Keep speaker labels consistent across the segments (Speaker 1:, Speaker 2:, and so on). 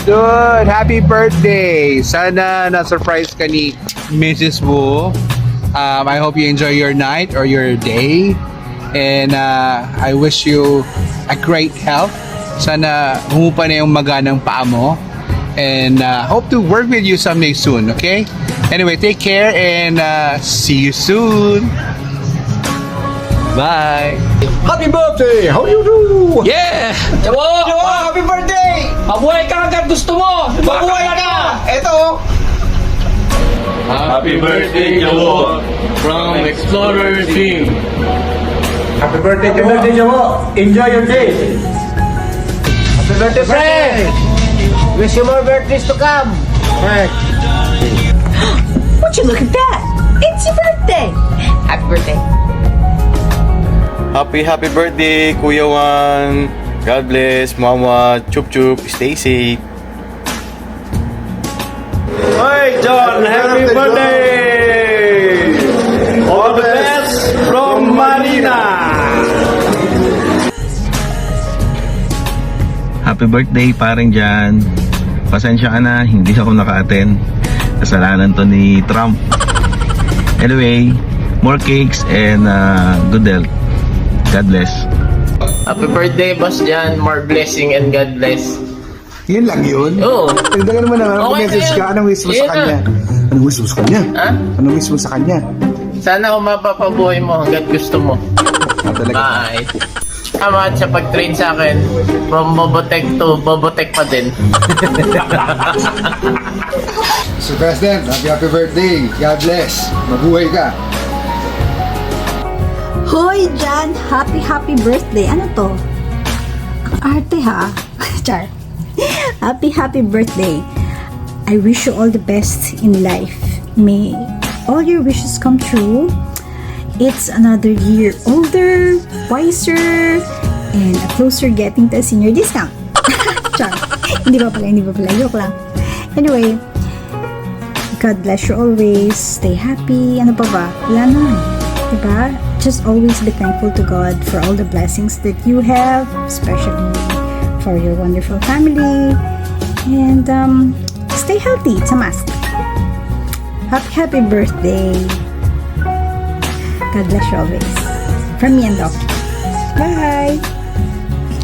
Speaker 1: Good! Happy birthday! Sana na-surprise ka ni Mrs. Wu. I hope you enjoy your night or your day. And I wish you a great health. Sana humupa na yung maga ng paa mo. And hope to work with you someday soon, okay? Anyway, take care and see you soon! Bye!
Speaker 2: Happy birthday! How you do?
Speaker 3: Yeah! Jawo!
Speaker 2: Happy birthday!
Speaker 3: Mabuhay ka agad gusto mo!
Speaker 2: Mabuhay ka! Ito!
Speaker 4: Happy birthday, Jawo, from Explorer Team.
Speaker 2: Happy birthday, Jawo! Enjoy your day! Happy birthday, friend! Wish you more birthdays to come! Right.
Speaker 5: Would you look at that? It's your birthday! Happy birthday.
Speaker 4: Happy birthday, Kuya Juan. God bless, Mama, Chup Chup, stay safe. Hi, John, happy birthday! All the best from Marina.
Speaker 6: Happy birthday, paring Jan. Pasensya ka na, hindi ako naka-attend. Kasalanan to ni Trump. Anyway, more cakes and good health. God bless.
Speaker 3: Happy birthday, Boss Jan. More blessing and God bless.
Speaker 1: Yun lang yun?
Speaker 3: Oo.
Speaker 1: Tagdagan naman naman,
Speaker 3: Okay
Speaker 1: message
Speaker 3: na
Speaker 1: ka,
Speaker 3: yun.
Speaker 1: anong wish mo sa
Speaker 3: Yun
Speaker 1: kanya? Anong wish mo sa kanya?
Speaker 3: Ha?
Speaker 1: Anong wish mo sa kanya?
Speaker 3: Sana mapapabuhay mo hanggat gusto mo.
Speaker 1: Talaga.
Speaker 3: Bye. Tama sa pag-train sa akin. From Bobotech to Bobotech pa din.
Speaker 2: Mr. President, happy birthday! God bless! Mabuhay ka!
Speaker 5: Hoy, Jan! Happy birthday! Ano to? Ang arte ha? Char. Happy birthday! I wish you all the best in life. May all your wishes come true. It's another year older, wiser, and a closer getting to a senior discount. Char. Hindi ba pala. Joke lang. Anyway, God bless you always. Stay happy. Ano pa ba? Wala na. Diba? Just always be thankful to God for all the blessings that you have, especially for your wonderful family. And stay healthy. It's a must. Happy birthday. God bless you always. From me and Doc. Bye.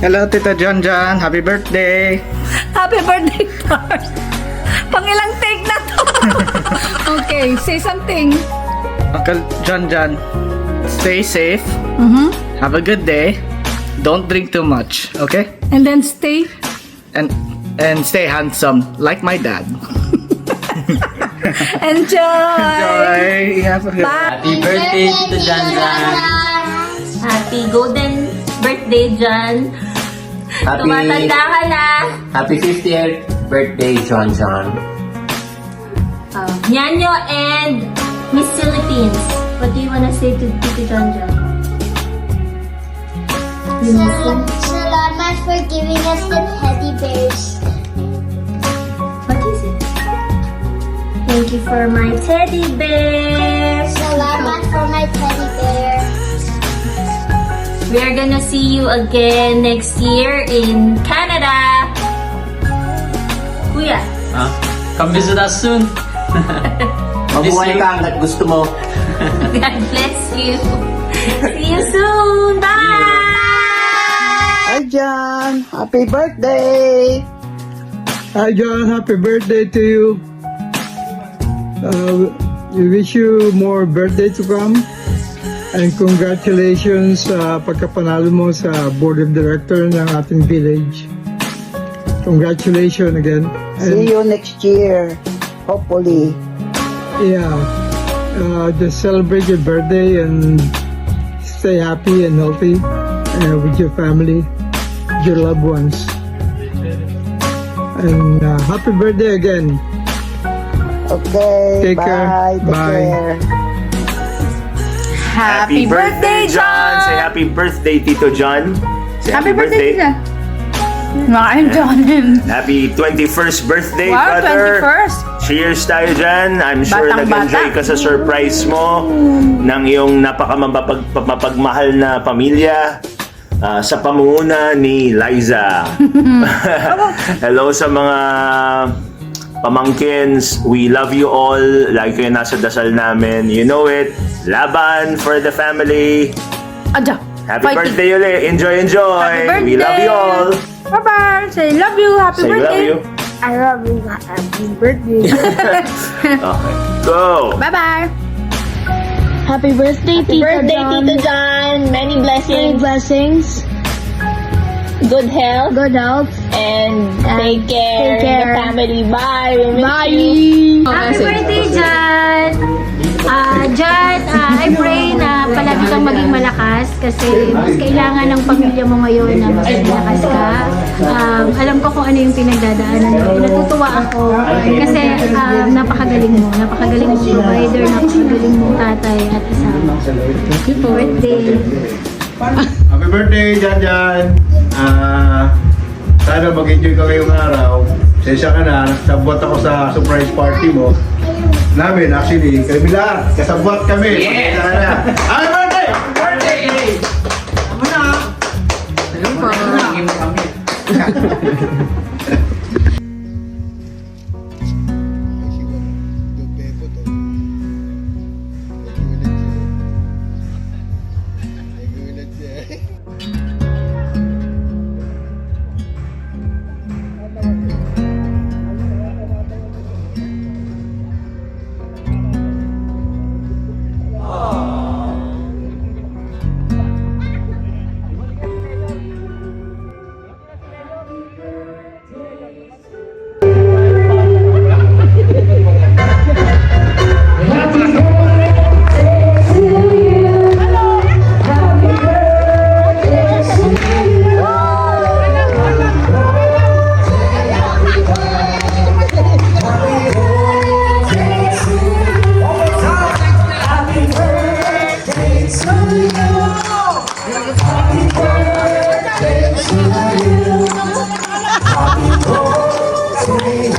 Speaker 7: Hello, Tita John. Happy birthday.
Speaker 5: Happy birthday, Tar. Pangilang take na to. Okay, say something.
Speaker 7: Uncle John, stay safe. Have a good day. Don't drink too much, okay?
Speaker 5: And then stay.
Speaker 7: And stay handsome, like my dad.
Speaker 5: Enjoy.
Speaker 7: Have a good
Speaker 8: Happy birthday, Tito Jan Jan. Happy golden birthday, Jan. Tumatanda ka na.
Speaker 3: Happy 50th birthday, John John.
Speaker 8: Nyanyo and Miss Philippines. What do you wanna say to Tito Jan Jan?
Speaker 9: Salamat for giving us the teddy bears.
Speaker 8: What is it? Thank you for my teddy bear.
Speaker 9: Salamat for my teddy bear.
Speaker 8: We are gonna see you again next year in Canada. Kuya.
Speaker 3: Come visit us soon. Mabuhay ka hanggat gusto mo.
Speaker 8: God bless you. See you soon. Bye.
Speaker 7: Hi, John. Happy birthday.
Speaker 10: Hi John, happy birthday to you. We wish you more birthday to come. And congratulations sa pagkapanalo mo sa board of director ng ating village. Congratulations again.
Speaker 7: See you next year, hopefully.
Speaker 10: Yeah, just celebrate your birthday and stay happy and healthy with your family, your loved ones. And happy birthday again.
Speaker 7: Okay,
Speaker 10: Take care. Bye.
Speaker 5: Happy birthday, John!
Speaker 4: Say happy birthday, Tito John. Say
Speaker 5: Happy birthday, John! John.
Speaker 4: Happy 21st birthday,
Speaker 5: Wow,
Speaker 4: brother.
Speaker 5: 21st.
Speaker 4: Cheers tayo dyan. I'm sure
Speaker 5: Batang-bata.
Speaker 4: nag-enjoy ka sa surprise mo ng iyong napakamapagmahal na pamilya.
Speaker 11: sa pamumuno ni Liza. Hello sa mga pamangkins. We love you all. Lagi kayo nasa dasal namin. You know it. Laban for the family.
Speaker 8: Adya.
Speaker 11: Happy birthday ulit. Enjoy, enjoy.
Speaker 8: Happy
Speaker 11: We love you all.
Speaker 8: Bye-bye. Say love you. Happy
Speaker 11: Say love you.
Speaker 9: I love you. Happy birthday.
Speaker 11: Okay. Go.
Speaker 8: Bye-bye.
Speaker 9: Happy birthday, Tito John. Many blessings. Good health. And take care. The family. Bye. We miss you.
Speaker 8: Happy birthday, John! John, I pray na palagi kang maging malakas kasi mas kailangan ng pamilya mo ngayon na mas malakas ka. Alam ko kung ano yung pinagdadaanan mo. Natutuwa ako kasi napakagaling mo. Napakagaling mong provider, napakagaling mong tatay at asawa. Happy birthday!
Speaker 2: Happy birthday, Jan. Sana mag-enjoy ka ngayong araw. Sensya ka na, sabot ako sa surprise party mo. Namin, actually, kami lahat, kasabot kami.
Speaker 3: Yes!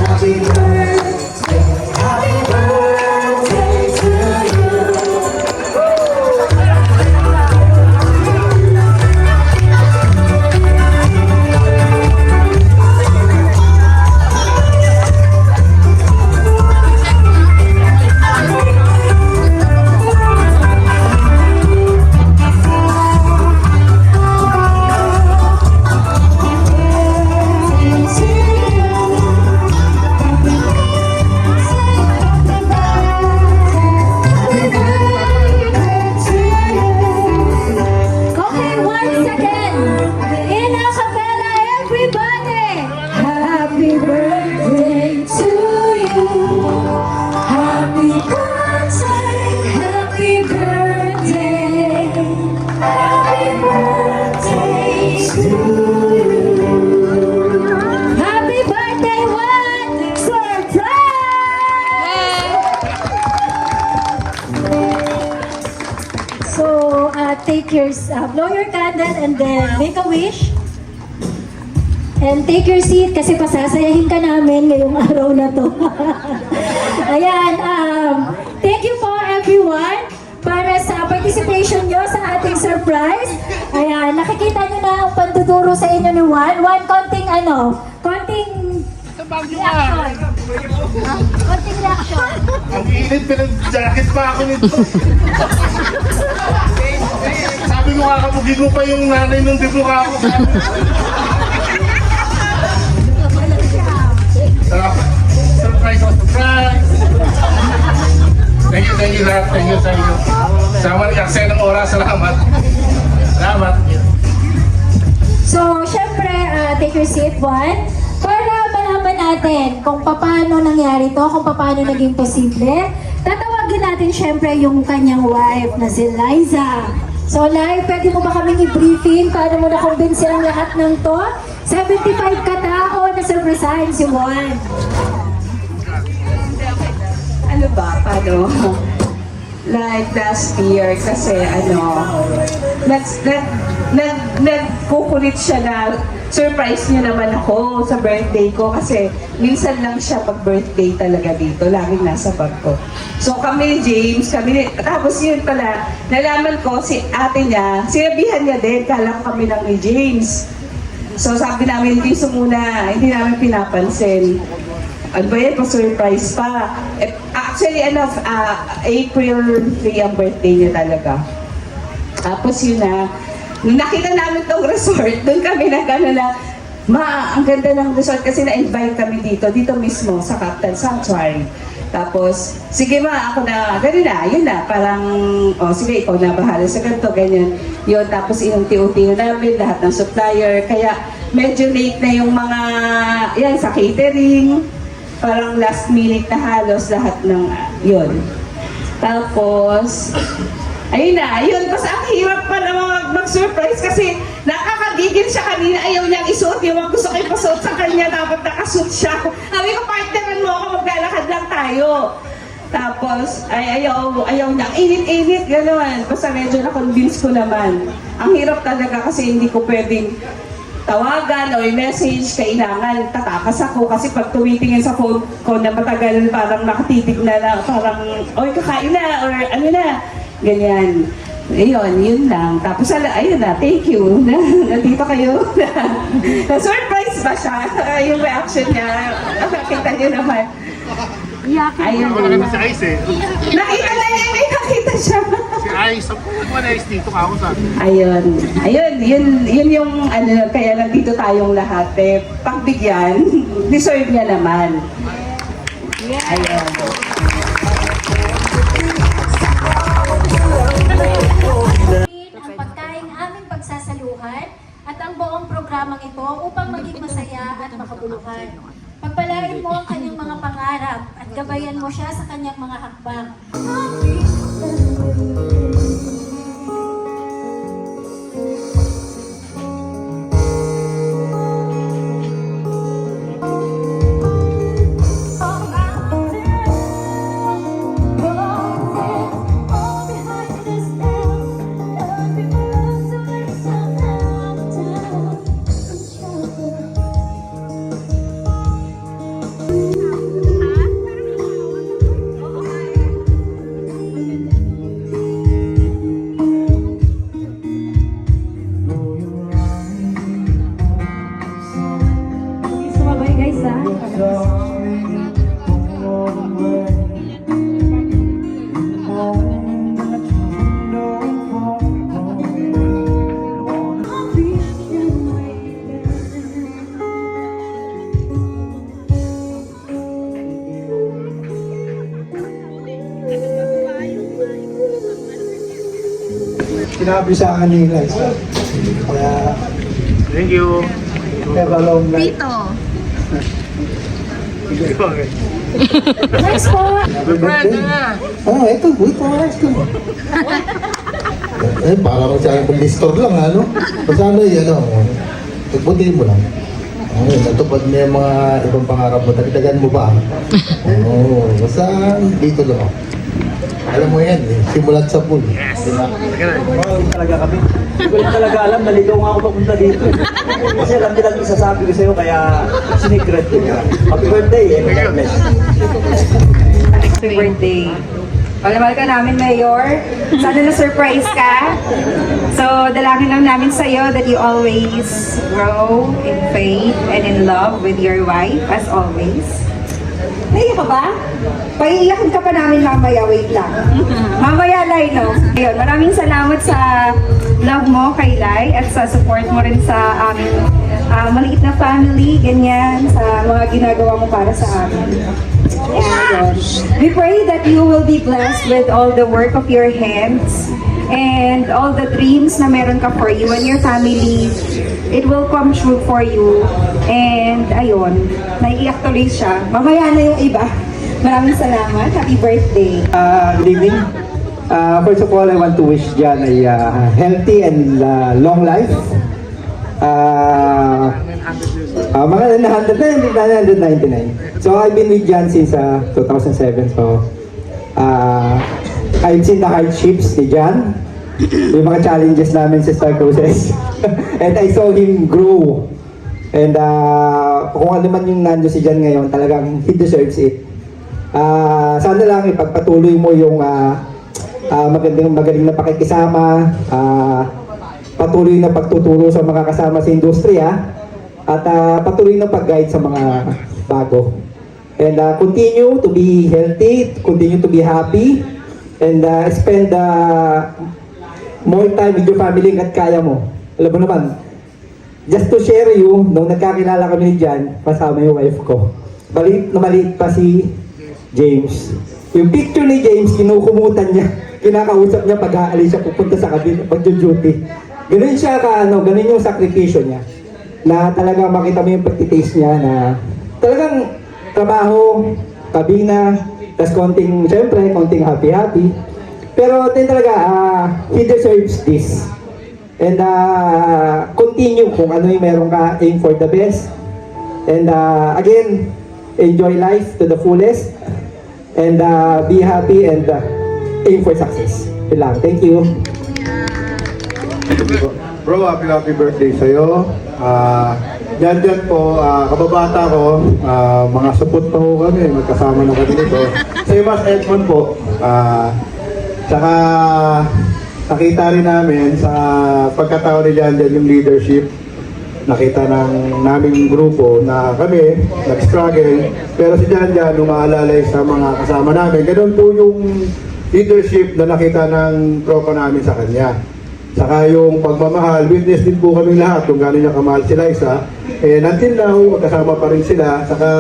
Speaker 2: Happy birthday!
Speaker 5: Blow your candle and then make a wish. And take your seat kasi pasasayahin ka namin ngayong araw na to. Ayan, thank you po everyone para sa participation nyo sa ating surprise. Ayan, nakikita nyo na ang pantuturo sa inyo ni Juan. Juan, konting reaction. Konting reaction.
Speaker 2: Ang init, pinag-jacket pa ako nito. Sabi mo kakabugin mo pa yung nanay nung dibuka ako. Surprise. Thank you lahat. Thank you sa inyo. Sama rin aksaya ng oras. Salamat.
Speaker 5: So, syempre, take your seat, Juan. Para malaman natin kung paano nangyari to, kung paano naging posible, tatawagin natin syempre yung kanyang wife na si Liza. So, Lai, pwede mo ba kaming i-briefing paano mo na-convince ang lahat ng to? 75 katao na surprisahin si Juan.
Speaker 12: Ano ba? Paano? Like last year kasi nagkukulit siya na surprise niyo naman ako sa birthday ko kasi minsan lang siya pag birthday talaga dito, laging nasa bag ko. So kami ni James, tapos yun pala, nalaman ko si ate niya, sinabihan niya din, kala ko kami lang ni James. So sabi namin, James muna, hindi namin pinapansin. Ano ba yan? Pa-surprise pa. Actually, April 3 ang birthday niya talaga. Tapos yun na, nung nakita namin tong resort, doon kami na, ang ganda ng resort kasi na-invite kami dito mismo sa Captain Sanctuary. Tapos, sige ako na, gano'n na, yun na, parang, sige, ikaw na bahala sa ganito, ganyan. Yun, tapos inunti-unti na namin, lahat ng supplier, kaya medyo late na yung mga, yan, sa catering, parang last minute na halos lahat ng, yun. Tapos, ayun na, yun, kasi ang hirap pa naman mag-surprise kasi nakakagigil siya kanina, ayaw niyang isuot yung mga gusto ko ipasuot sa kanya, dapat nakasuot siya. Sabi ko, partneran mo ako, maglalakad lang tayo. Tapos, ayaw niya, init-init, gano'n. Basta medyo na-convince ko naman. Ang hirap talaga kasi hindi ko pwedeng tawagan o message, kailangan tatakas ako kasi pag tumitingin sa phone ko na matagal parang nakatitig na parang, oy, kakain na, or ano na, ganyan. Ayun, yun lang. Tapos, ayun na, thank you. Nandito kayo. Na-surprise ba siya? Yung reaction niya. Nakita niyo naman. Ayun.
Speaker 13: Si Ice eh.
Speaker 12: Nakita na niya, may nakita siya.
Speaker 13: Si Ice, ano Ice dito ka ako sa akin.
Speaker 12: Ayun. Yun yung kaya nandito tayong lahat. Pagbigyan, deserve niya naman. Ayun.
Speaker 8: Ang pagkain aming pagsasaluhan at ang buong programang ito upang maging masaya at makabuluhan. Pagpalain mo ang kanyang mga pangarap at gabayan mo siya sa kanyang mga hakbang.
Speaker 10: Sinabi sa akin ni Liza. Kaya,
Speaker 13: Thank you.
Speaker 10: have a long night.
Speaker 5: Thanks po.
Speaker 10: Happy birthday. Ito, buhay pa oras ko. Para sa akin pag-store lang, ano? Sana ibutin mo lang. Natupad mo yung mga ibang pangarap mo, tagdagan mo ba? Oo, basta dito lang ako. Alam mo yan, simulat sa pool. Yes! Diba?
Speaker 2: Talaga kami. Hindi ko lang talaga alam, naligaw nga ako papunta dito. Kasi alam nilang isasabi ko sa'yo, kaya sinigret ko ka. Happy birthday, and God bless.
Speaker 12: Happy birthday. Mahal ka namin, Mayor. Sana na-surprise ka. So, dalangin lang namin sa'yo that you always grow in faith and in love with your wife, as always. Naiyak ka ba? Paiiyakin ka pa namin mamaya, wait lang. Mamaya, Lai, no? Ayun, maraming salamat sa love mo kay Lai at sa support mo rin sa aming maliit na family, ganyan, sa mga ginagawa mo para sa amin. And we pray that you will be blessed with all the work of your hands and all the dreams na meron ka for you and your family. It will come true for you. And ayun, naiiyak tuloy siya. Mamaya na yung iba. Maraming salamat. Happy birthday.
Speaker 10: Good evening. First of all, I want to wish Jan a healthy and long life. Mga 999. So I've been with Jan since 2007. So I've seen the hardships ni Jan, yung mga challenges namin sa Star Cruises. And I saw him grow
Speaker 2: And kung ano man yung nandiyo si Jan ngayon, talagang he deserves it. Sana lang ipagpatuloy mo yung magaling na pakikisama, patuloy na pagtuturo sa mga kasama sa industriya, at patuloy na pag-guide sa mga bago. And continue to be healthy, continue to be happy, and spend more time with your family at kaya mo. Alam mo naman, just to share you, nung nagkakilala kami dyan, kasama yung wife ko. Maliit pa si James. Yung picture ni James, kinukumutan niya, kinakausap niya pag aalis siya pupunta sa kabila, pag-duty. Ganun siya ganun yung sakripisyo niya. Na talagang makita mo yung pagtitaste niya na talagang trabaho, kabina, tas konting happy-happy. Pero din talaga, he deserves this. And continue kung ano yung meron ka, aim for the best. And again, enjoy life to the fullest. And be happy and aim for success. Yun lang. Thank you.
Speaker 10: Bro, happy birthday sa'yo. Dyan po, kababata ko, mga supot pa ho kami, magkasama na kami dito. Sa Mas Edmond po, saka nakita rin namin sa pagkatao ni Jan yung leadership. Nakita naming grupo na kami, nag-struggle, pero si Jan umaalalay sa mga kasama namin. Ganun po yung leadership na nakita ng tropa namin sa kanya. Saka yung pagmamahal, witness din po kami lahat kung gano'n niya kamahal si Liza. And until now, magkasama pa rin sila. Saka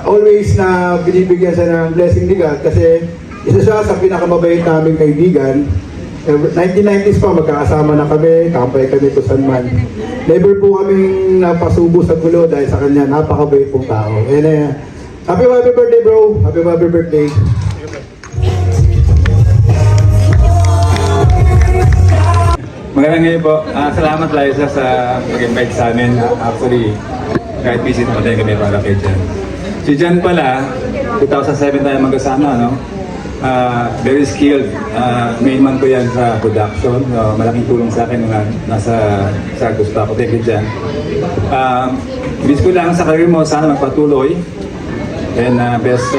Speaker 10: always na binibigyan siya ng blessing ni God kasi isa siya sa pinakamabait naming kaibigan. 1990s pa, magkakasama na kami, kampay kami to San Man. Never po kaming napasubo sa gulo dahil sa kanya, napakabait pong tao. And happy birthday bro! Happy birthday!
Speaker 14: Magandang ngayon po. Salamat Liza sa pag-invite sa amin. Actually, kahit visit mo tayo kami para kay Jan. Si Jan pala, 2007 tayo magkasama, no? Very skilled. Main man ko yan sa production. Malaking tulong sa akin nung nasa Sargos pa ako. Thank you, Jan. Wish ko lang sa career mo, sana magpatuloy. And best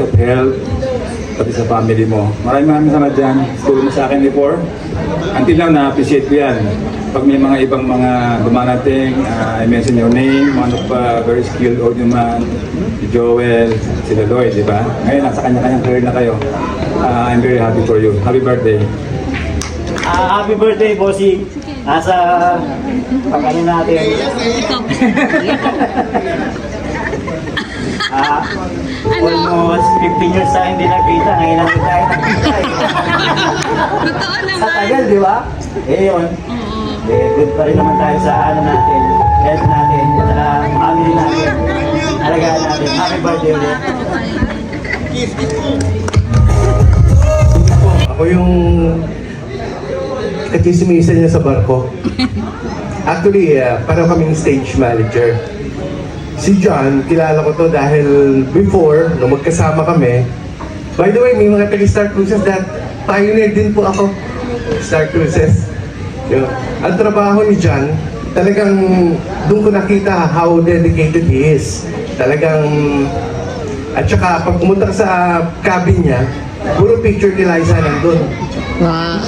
Speaker 14: of health, pati sa family mo. Maraming salamat dyan. Tulong mo sa akin before. Until now, na-appreciate ko yan. Pag may mga ibang mga dumarating, I mention your name, one of very skilled audio man, si Joel, si Lloyd, di ba? Ngayon, nasa kanya-kanyang career na kayo. I'm very happy for you. Happy birthday.
Speaker 2: Happy birthday, bossy. Nasa pag-ano natin. Almost 15 years na hindi nagkita. Ngayon lang tayo nagkita.
Speaker 9: Totoo naman.
Speaker 2: Sa tagal, di ba? Yun. Good pa rin naman tayo sa ano natin, health natin, sa family natin, alagaan natin. Happy birthday ulit.
Speaker 10: Ako yung katisimisan niya sa barko. Actually, parang kaming stage manager. Si John, kilala ko to dahil before, nung magkasama kami, by the way, may mga taga-Star Cruises that pioneer din po ako. Star Cruises. Yun. Ang trabaho ni John, talagang doon ko nakita how dedicated he is. Talagang, at saka pag pumunta ka sa cabin niya, puro picture ni Liza nandun.
Speaker 9: Wow.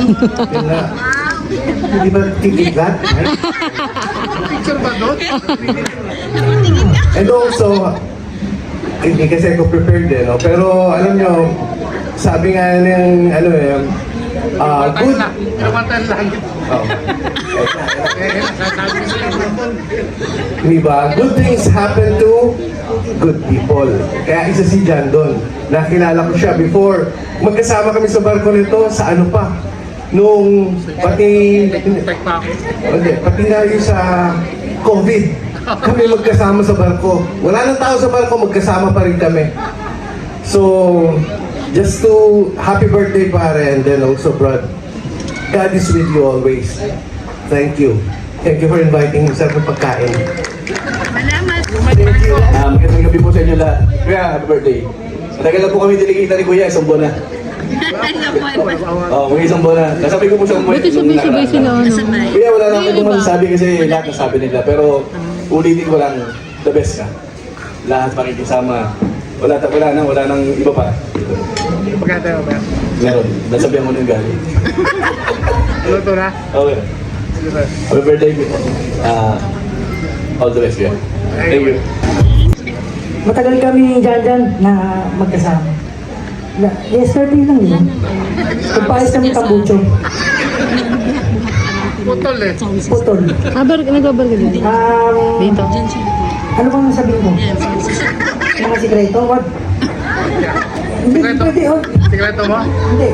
Speaker 10: Yun na. Hindi ba kikiglat?
Speaker 13: Picture ba doon?
Speaker 10: And also, hindi kasi ako prepared din, no? Pero alam nyo, sabi nga ng, good.
Speaker 13: Kamatan lang.
Speaker 10: Oh. Diba? Good things happen to good people. Kaya isa si Jan doon. Nakilala ko siya before. Magkasama kami sa barko nito sa ano pa. Nung pati na yung sa COVID. Kami magkasama sa barko. Wala nang tao sa barko, magkasama pa rin kami. So, just to happy birthday pare, and then also Brad. God is with you always. Thank you. Thank you for inviting me sa pagkain.
Speaker 2: Thank you. Magandang gabi po sa inyo lahat. Kuya, happy birthday. Matagal na po kami dinikita ni Kuya, isang buwan na.
Speaker 14: Oo, may isang buwan na. Nasabi ko po sa umuwi.
Speaker 9: Buti sabay-sabay sila, ano?
Speaker 14: Kuya, wala na akong masasabi kasi lahat nasabi nila. Pero ulitin ko lang, the best ka. Lahat makikisama. Wala nang iba pa.
Speaker 13: Pagkatayo ba?
Speaker 14: Meron. Nasabihan mo na yung galing.
Speaker 13: Luto na?
Speaker 14: Okay. Happy birthday. All the best, kuya. Thank you.
Speaker 2: Matagal kami dyan na magkasama. Yesterday lang yun. Nagpaayos kami tambucho.
Speaker 13: Putol eh.
Speaker 2: Putol.
Speaker 9: Nag-abar ka din. Dito.
Speaker 2: Ano bang sabihin mo? Mga sikreto? What? Hindi, pwede oh.
Speaker 13: Sikreto mo?
Speaker 2: Hindi.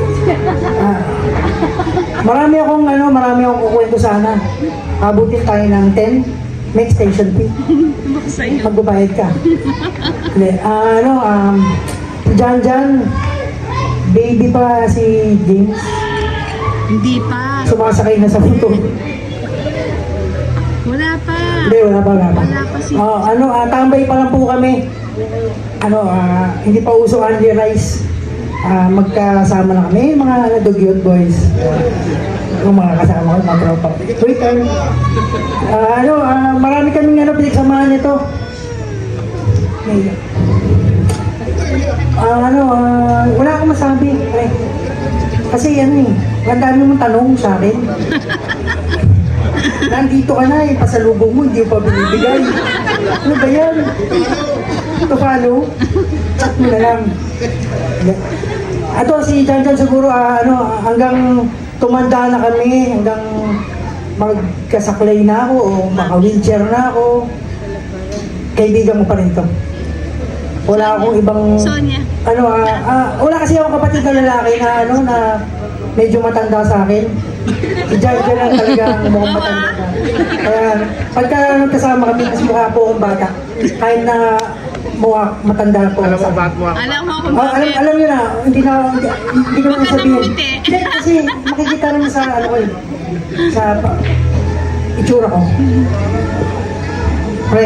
Speaker 2: Marami akong kukwento sana. Abutin tayo ng 10, make station fee. Magbabayad ka. Hindi, Jan, baby pa si James.
Speaker 9: Hindi pa.
Speaker 2: Sumasakay na sa motor.
Speaker 9: Wala pa.
Speaker 2: Hindi, wala pa.
Speaker 9: Wala pa si...
Speaker 2: Tambay pa lang po kami. Hindi pa uso Andy Rice. Magkasama na kami, mga Dugyot boys. Yung mga kasama ko, mga tropa. Wait, marami kaming pinagsamahan nito. Wala akong masabi. Kasi ang dami mong tanong sa akin. Nandito ka na pasalubong mo, hindi mo pa binibigay. Ano ba yan? Ito paano? Chat mo na lang. Si Jan siguro, hanggang tumanda na kami, hanggang magkasaklay na ako, o maka-wheelchair na ako, kaibigan mo pa rin ito. Wala akong ibang...
Speaker 9: Sonia.
Speaker 2: Wala kasi akong kapatid na lalaki na medyo matanda sa akin. Si Jan lang talaga mukhang matanda ka. Kaya pagka kasama kami, mas mukha po akong bata. Kahit na mukha matanda po.
Speaker 13: Alam mo ba't mo?
Speaker 9: Alam mo kung bakit.
Speaker 2: Alam nyo na, hindi ko naman sabihin. Hindi, kasi makikita naman sa sa itsura ko. Pre,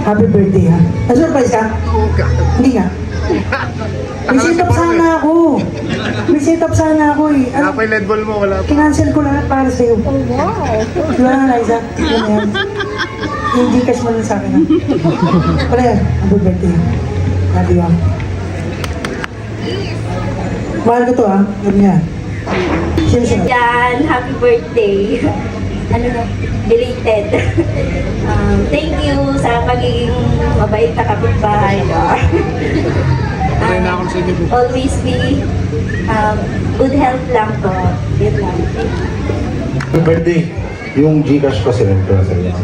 Speaker 2: happy birthday ha. Na-surprise ka? Hindi nga. May setup sana ako eh.
Speaker 13: Wala pa yung LED ball mo, wala pa.
Speaker 2: Kinancel ko lahat para sa'yo. Wow! Wala na, Liza. Yan. Yung Gcash mo lang sa akin ha. Wala yan. Happy birthday. Love you ha. Mahal ko to ha. Sabi niya. Sino siya?
Speaker 8: Jan, happy birthday. Belated. Thank you sa pagiging mabait na kapitbahay. Always be good health lang po. Yun lang.
Speaker 10: Happy birthday. Yung Gcash ko sinend ko na sa iyo.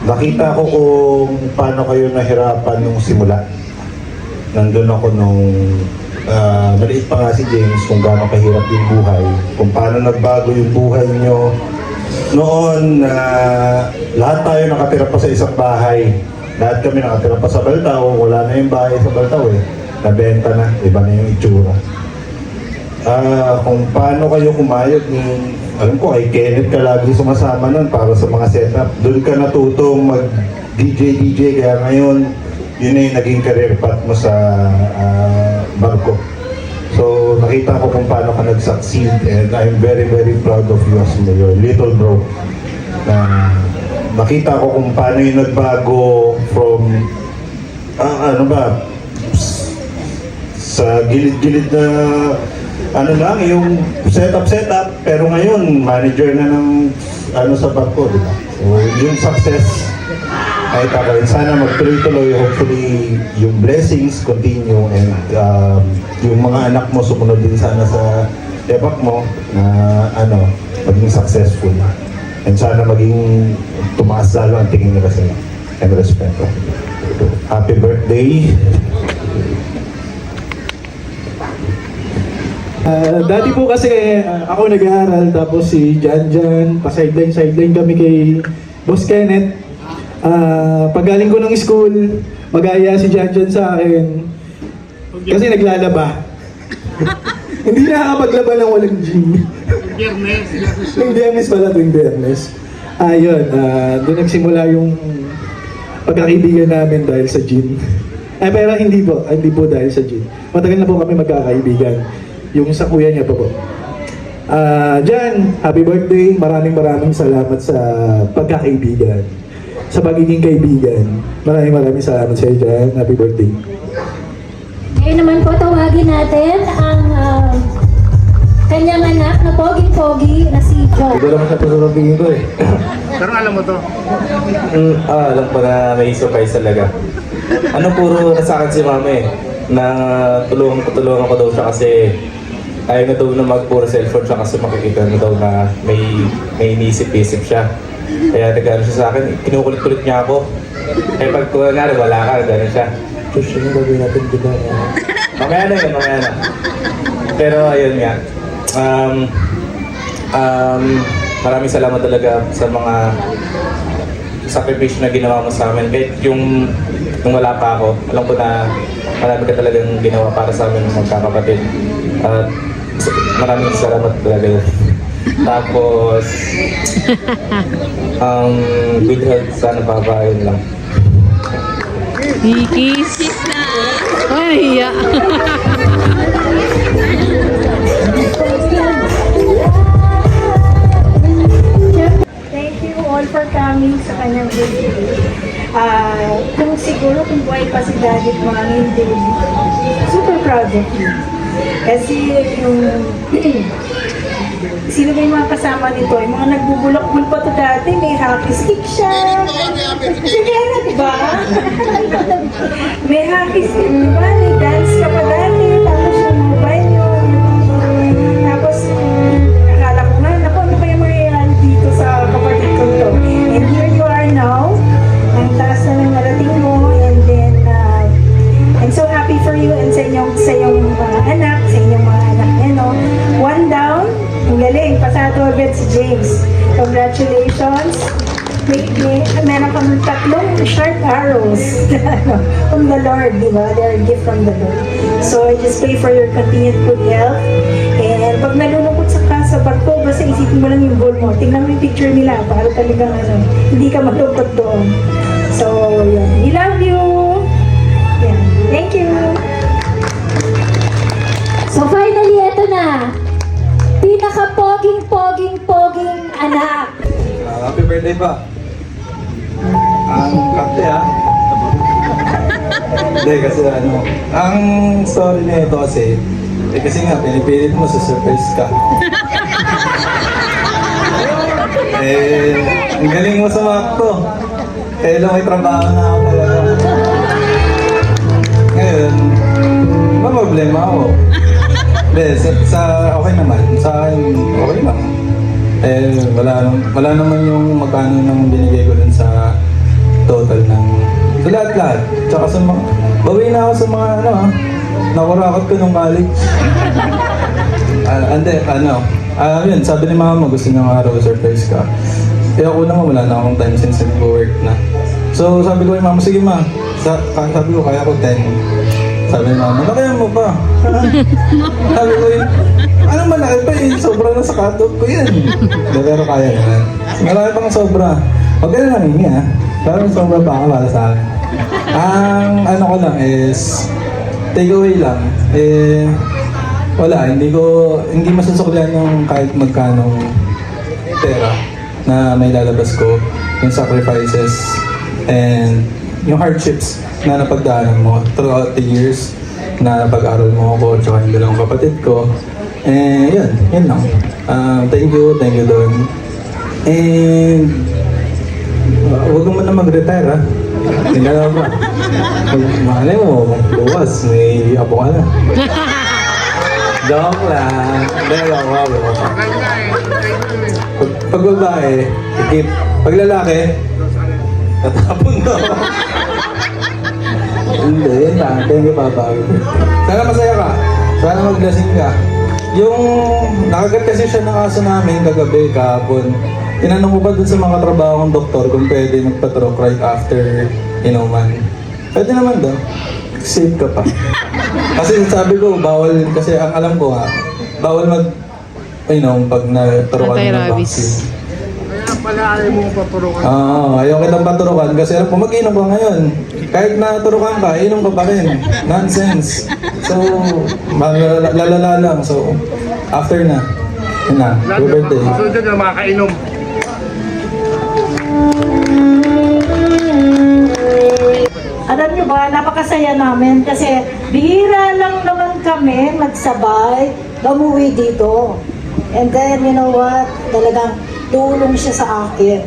Speaker 10: Nakita ko kung paano kayo nahirapan nung simula. Nandun ako nung maliit pa nga si James kung gaano kahirap yung buhay. Kung paano nagbago yung buhay nyo. Noon, lahat tayo nakatira pa sa isang bahay. Lahat kami nakatira pa sa Baltao. Wala na yung bahay sa Baltao eh. Nabenta na. Iba na yung itsura. Kung paano kayo kumayod ni... Alam ko, kay Kenneth ka lagi sumasama nun para sa mga setup. Doon ka natutong mag-DJ. Kaya ngayon, yun na yung naging career path mo sa barko. So, nakita ko kung paano ka nag-succeed and I'm very, very proud of you as your little bro. Nakita ko kung paano yung nagbago from, sa gilid-gilid na, yung setup, pero ngayon, manager na ng, sa barko, di ba? So, yung success, kahit ako rin, sana magtuloy-tuloy, hopefully yung blessings continue and yung mga anak mo sumunod din sana sa ebak mo na maging successful and sana maging tumaas lalo ang tingin nila sa'yo and respeto. Happy birthday!
Speaker 15: Dati po kasi ako nag-aaral tapos si Jan, pa-sideline kami kay Boss Kenneth. Pagaling ko ng school, mag-aya si Jan sa akin kasi naglalaba. Hindi nakakapaglaba ng walang gym. Yung Biyernes pala tuwing Biyernes. Doon nagsimula yung pagkakaibigan namin dahil sa gin. Pero hindi po dahil sa gin. Matagal na po kami magkakaibigan. Yung sa kuya niya po. Jan, happy birthday. Maraming salamat sa pagkakaibigan. Sa pagiging kaibigan. Maraming salamat sa iyo, Jan. Happy birthday.
Speaker 8: Ngayon naman po, tawagin natin ang kanyang anak na poging-pogi na si John.
Speaker 10: Hindi ko naman siya sasabihin ko eh.
Speaker 13: Pero alam mo to.
Speaker 4: Alam ko na may surprise talaga. Puro nasa akin si mama eh. Na tulungan ko daw siya kasi ayaw na daw na mag-puro cellphone siya kasi makikita na daw na may inisip-isip siya. Kaya nag-ano siya sa akin, kinukulit-kulit niya ako. Pag kunwari wala ka, gano'n siya. Diyos, yung gagawin natin, di ba? Mamaya na. Pero ayun nga. Maraming salamat talaga sa mga sakripisyo na ginawa mo sa amin. Kahit nung wala pa ako, alam ko na marami ka talagang ginawa para sa amin magkakapatid. At maraming salamat talaga. Tapos, good health sana pa yun lang.
Speaker 9: Kiss na. Ay, ya.
Speaker 5: Thank you all for coming sa kanyang birthday. Kung buhay pa si Daddy at mga hindi, super proud of you. Kasi sino ba yung mga kasama nito? Yung mga nagbubulok-bul pa to dati, may hockey stick siya. Sige na, diba? May hockey stick, diba? May dance ka pa dati, tapos yung mobile yun. Tapos, akala ko nga, ano kaya mangyayari dito sa kapatid ko to? And here you are now. Ang taas na ng narating mo. And then, I'm so happy for you and sa inyong mga anak, sa inyong mga anak. One down. Ang galing, pasado agad si James. Congratulations. Meron kang tatlong sharp arrows from the Lord, di ba? They are a gift from the Lord. So I just pray for your continued good health. And pag nalulungkot sa barko, basta isipin mo lang yung goal mo. Tingnan mo yung picture nila para talagang hindi ka malungkot doon. So, yan. We love you. Yan. Thank you.
Speaker 8: So finally, eto na. Pinaka-poging anak.
Speaker 14: Happy birthday pa. Ang kante Hindi kasi ang story na ito kasi nga pinipilit mo sa surprise ka. Ang galing mo sa makto. Lang may trabaho na ako talaga. Ngayon, may problema ako. Okay naman. Sa akin, okay lang. Wala naman yung magkano nang binigay ko dun sa total ng sa lahat-lahat. Tsaka sa mga, bawi na ako sa mga nakurakot ko nung college. Yun, sabi ni mama, gusto niya ng araw surprise ka. Kaya ako naman, wala na akong time since nag-work na. So sabi ko kay mama, sige ma, sabi ko kaya ko 10. Sabi ni mama, kaya mo pa. Sabi ko yun, anong malaki pa yun? Sobra na sa katok ko yan. Pero kaya naman. Malaki pang sobra. Huwag ka na namin pero sobra pa ako para sa akin. Ang ko lang is, take away lang. Wala, hindi masusuklihan yung kahit magkano pera na may lalabas ko. Yung sacrifices and yung hardships na napagdaanan mo throughout the years na napag-aral mo ako at saka yung dalawang kapatid ko. Yun lang. Thank you Don. And huwag mo na mag-retire Hindi na ba? Malay mo, bukas may apo ka na. Joke lang. Pag babae, ikip. Pag lalaki, tatapon na. Hindi, thank you Papa. Sana masaya ka. Sana maglasing ka. Yung nakagat kasi siya ng aso namin kagabi, kahapon. Tinanong ko pa dun sa mga trabaho ng doktor kung pwede magpatrok right after inuman. Pwede naman daw. Safe ka pa. Kasi sabi ko, bawal, kasi ang alam ko bawal pag na-taro ka ng vaccine.
Speaker 13: pala ayaw mo papurukan.
Speaker 14: Oo, ayaw kitang paturukan kasi alam ko mag-inom ka ngayon. Kahit naturukan ka, inom ka pa rin. Nonsense. So, lalala lang. So, after na. Yun na, happy birthday.
Speaker 13: Susunod na makakainom.
Speaker 5: Alam nyo ba, napakasaya namin kasi bihira lang naman kami magsabay, umuwi dito. And then, you know what, talagang tulong siya sa akin.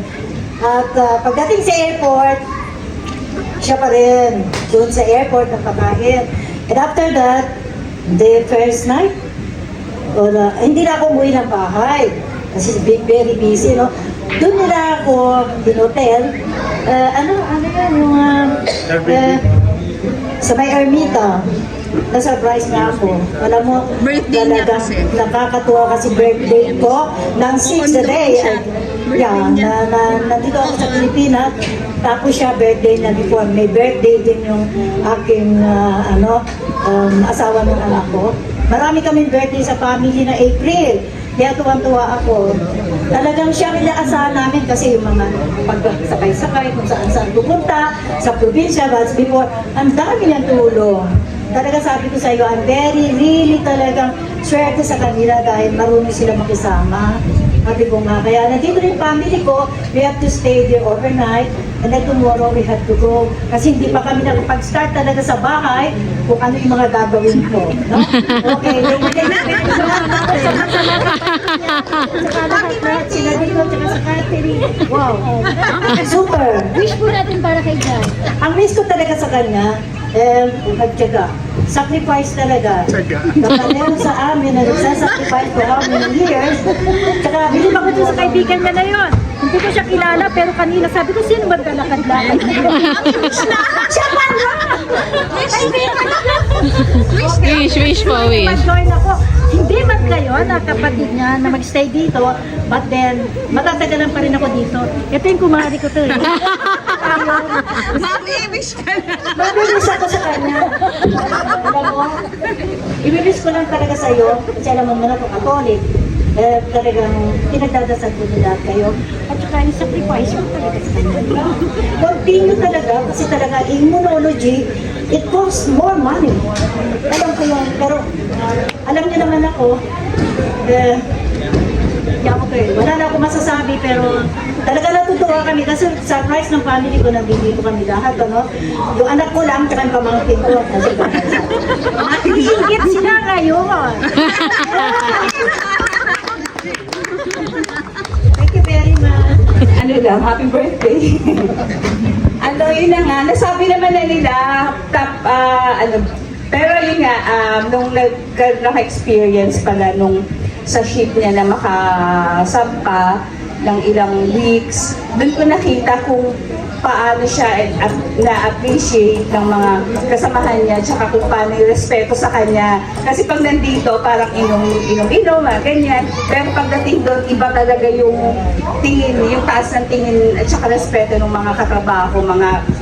Speaker 5: At pagdating sa airport, siya pa rin, doon sa airport nagpakain. And after that, the first night, hindi na ako umuwi ng bahay. Kasi very busy, no? Doon nila ako hotel. Ano yan, yung sa may Ermita. Na-surprise na ako. Alam mo,
Speaker 9: Birthday niya
Speaker 5: talagang
Speaker 9: kasi.
Speaker 5: nakakatuwa kasi birthday ko ng 6th the day. Nandito ako sa Pilipinas. Tapos siya, birthday niya before. May birthday din yung aking asawa ng anak ko. Marami kaming birthday sa family na April. Kaya tuwang-tuwa ako. Talagang siya inaasahan namin kasi yung mga pagsakay-sakay kung saan-saan pupunta, sa probinsya, but before, ang dami niyang tulong. Talaga sabi ko sa iyo, I'm really talagang swerte sa kanila dahil marunong sila makisama. Sabi ko nga, kaya nandito rin family ko, we have to stay there overnight, and then tomorrow we have to go. Kasi hindi pa kami nakapag-start talaga sa bahay kung ano yung mga gagawin ko. No? Okay, sila dito, tsaka sa Catherine. Wow. Super.
Speaker 8: Wish po natin para kay Jan.
Speaker 5: Ang wish ko talaga sa kanya, magtyaga. Sacrifice talaga. Kapag sa amin na nagsasacrifice for how many years, tsaka bilib ako dun sa kaibigan niya na yun. Hindi ko siya kilala, pero kanina sabi ko, sino ba dalakad-lakad? Siya pa nga!
Speaker 9: Wish po, wish.
Speaker 5: Mag-join ako. Hindi man kayo na kapatid niya na mag-stay dito, but then, matatagalan pa rin ako dito. Ito yung kumari ko to eh.
Speaker 9: Mami-wish ka na.
Speaker 5: Mabilis ako sa kanya. Alam mo, ibilis ko lang talaga sa iyo, kasi alam mo naman ako Catholic, talagang pinagdadasal ko nila kayo. At saka yung sacrifice ko talaga sa kanya. Continue talaga, kasi talaga immunology, it costs more money. Alam ko yun, pero alam niyo naman ako, wala na ako masasabi, pero talaga natutuwa kami kasi surprise ng family ko, nandito kami lahat, ano? Yung anak ko lang, tsaka yung pamangkin ko, nasa bansa. Iingit sila ngayon. Thank you very much.
Speaker 12: Ano lang, happy birthday. Yun na nga, nasabi naman na nila, pero yun nga, nung naka-experience pala nung sa ship niya na makasabka ng ilang weeks, doon ko nakita kung paano siya na-appreciate ng mga kasamahan niya, tsaka kung paano yung respeto sa kanya. Kasi pag nandito, parang inom-inom, ganyan. Pero pagdating doon, iba talaga yung tingin, yung taas ng tingin at tsaka respeto ng mga katrabaho,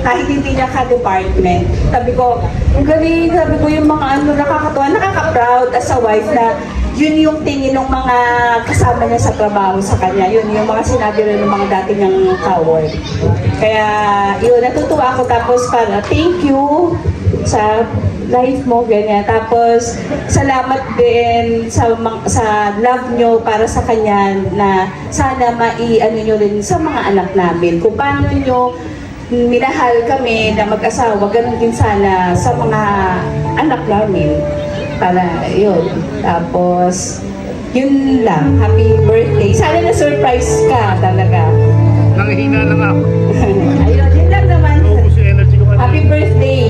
Speaker 12: kahit hindi niya ka-department. Sabi ko, ang galing, sabi ko yung mga nakakatuwa, nakaka-proud as a wife na yun yung tingin ng mga kasama niya sa trabaho sa kanya. Yun yung mga sinabi rin ng mga dati niyang ka-work. Kaya yun, natutuwa ako. Tapos para thank you sa life mo, ganyan. Tapos salamat din sa love nyo para sa kanya na sana mai-ano nyo rin sa mga anak namin. Kung paano nyo minahal kami na mag-asawa, ganun din sana sa mga anak namin. Para yun. Tapos, yun lang. Happy birthday. Sana na-surprise ka talaga.
Speaker 13: Nanghihina lang ako.
Speaker 12: Ayun, yun lang naman. Happy birthday. Happy birthday.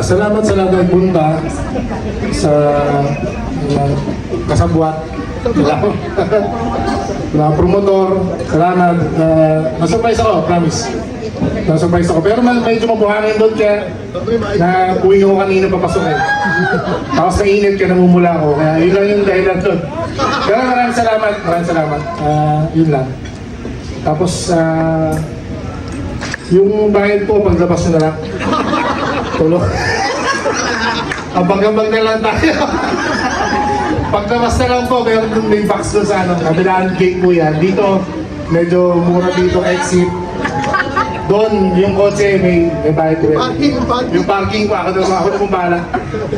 Speaker 15: Salamat sa lahat ng punta sa kasabwat. Mga promotor, salamat. Na-surprise ako, promise. Na-surprise ako. Pero medyo mabuhangin doon kaya na uwi ako kanina papasok eh. Tapos nainit ka, namumula ako. Kaya yun lang yung dahilan doon. Pero maraming salamat. Maraming salamat. Yun lang. Tapos, yung bayad po, paglabas nyo na lang. Tulog. Abang-abang na lang tayo. Paglabas na lang po, may box doon sa kabilaan gate po yan. Dito, medyo mura dito exit. Doon, yung kotse, may bayad ko yan. Yung parking ko, ako na pong bahala.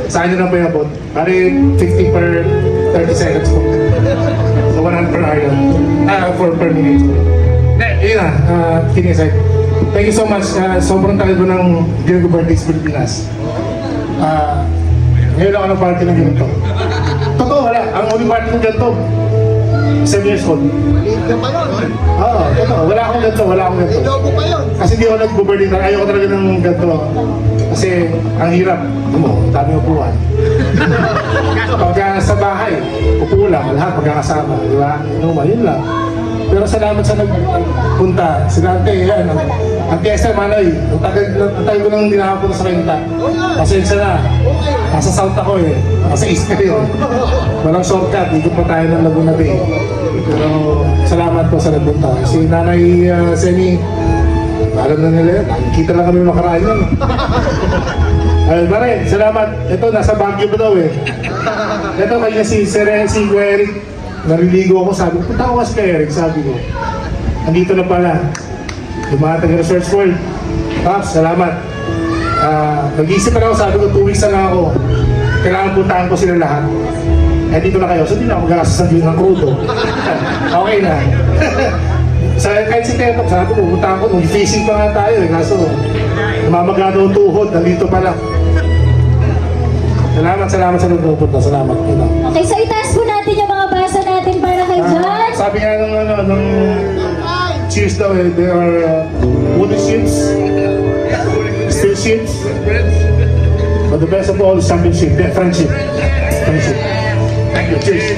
Speaker 15: Sa akin na po yung abot. Pare, 50 per 30 seconds po. So, 100 per hour. Per minute. Yun na, kidding aside. Thank you so much. Sobrang tagal ko ng Virgo Birthdays Pilipinas. Ngayon ako ng party ng ganito. Totoo, wala. Ang uling party ng ganito, 7 years old. Oo, totoo. Wala akong ganito. Kasi di ako nag-birthday na. Ayaw ko talaga ng ganito. Kasi ang hirap. Dami upuan. Pagka sa bahay, upo lang. Lahat magkakasama. Di ba? Yun lang. Pero salamat sa nagpunta. Sinante, yan. Ante Esther Manoy, ang tagal ko nang hindi nakapunta sa Renta. Pasensya na. Nasa South ako eh. Nasa East kayo. Walang shortcut. Ikot pa tayo ng Laguna Bay. Pero salamat po sa nagpunta. Si Nanay Semi, alam na nila yan. Kita lang kami makaraan yan. Ayun, pare, salamat. Ito, nasa Baguio pa daw eh. Ito, kanya si Eric. Nariligo ako, sabi ko, punta ko kasi kay Eric, sabi ko. Andito na pala. Yung mga taga-Research World. Pops, salamat. Nag-iisip na ako, sabi ko, 2 weeks na lang ako. Kailangan puntahan ko sila lahat. Eh, dito na kayo. So, di na ako gagastos ng crudo. Okay na. Kahit si Tetok, sabi ko, puntahan ko. Mag-facing pa nga tayo eh. Kaso, namamaga daw tuhod. Nandito pala. Salamat sa nagpupunta. Salamat.
Speaker 8: Okay, so itaas po natin yung mga basa natin para kay John.
Speaker 15: Sabi nga nung cheers daw eh, there are wooden ships, steel ships, but the best of all is championship, friendship. Thank you, cheers.